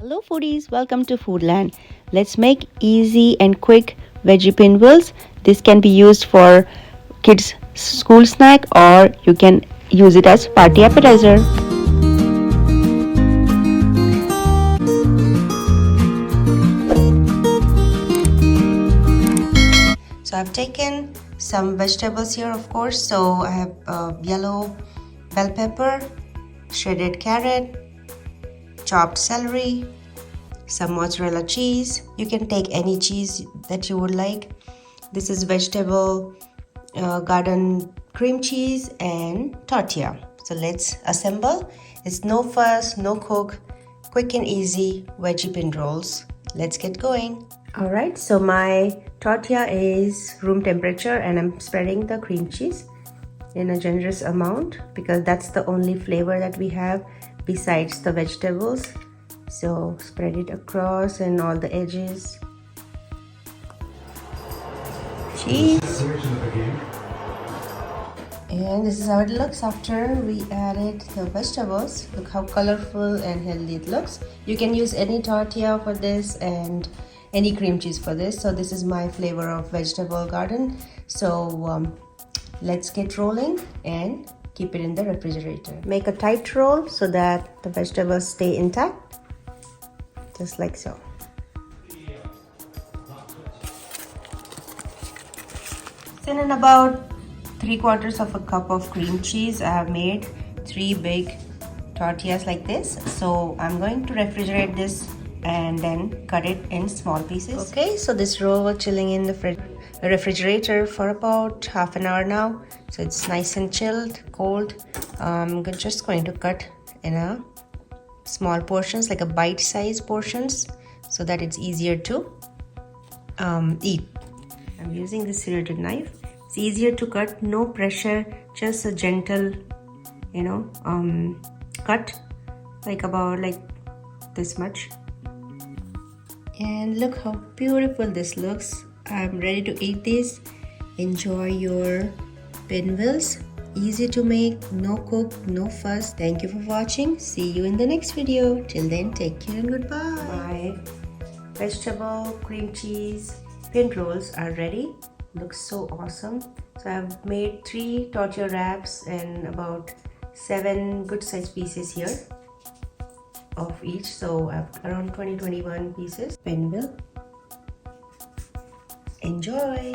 Hello foodies, welcome to Foodland. Let's make easy and quick veggie pinwheels. This can be used for kids school snack or you can use it as party appetizer. So I've taken some vegetables here, of course. So I have yellow bell pepper, shredded carrot, chopped celery, some mozzarella cheese. You can take any cheese that you would like. This is vegetable garden cream cheese and tortilla. So let's assemble. It's no fuss, no cook, quick and easy veggie pin rolls. Let's get going. Alright, so my tortilla is room temperature and I'm spreading the cream cheese in a generous amount because that's the only flavor that we have besides the vegetables. So spread it across and all the edges. Cheese. And this is how it looks after we added the vegetables. Look how colorful and healthy it looks. You can use any tortilla for this and any cream cheese for this. So this is my flavor of vegetable garden. So let's get rolling and keep it in the refrigerator. Make a tight roll so that the vegetables stay intact, just like so. So in about 3/4 cup of cream cheese, I have made 3 big tortillas like this. So I'm going to refrigerate this and then cut it in small pieces. Okay, so this roll was chilling in the refrigerator for about half an hour now. So it's nice and chilled, cold. I'm just going to cut in a small portions, like a bite-sized portions, so that it's easier to eat. I'm using this serrated knife. It's easier to cut, no pressure, just a gentle, cut, like about like this much. And look how beautiful this looks. I'm ready to eat this. Enjoy your pinwheels. Easy to make, no cook, no fuss. Thank you for watching. See you in the next video. Till then, take care and goodbye. My vegetable cream cheese pin rolls are ready. Looks so awesome. So I've made 3 tortilla wraps and about 7 good sized pieces here of each. So I have around 20-21 pieces. Pinwheel. Enjoy.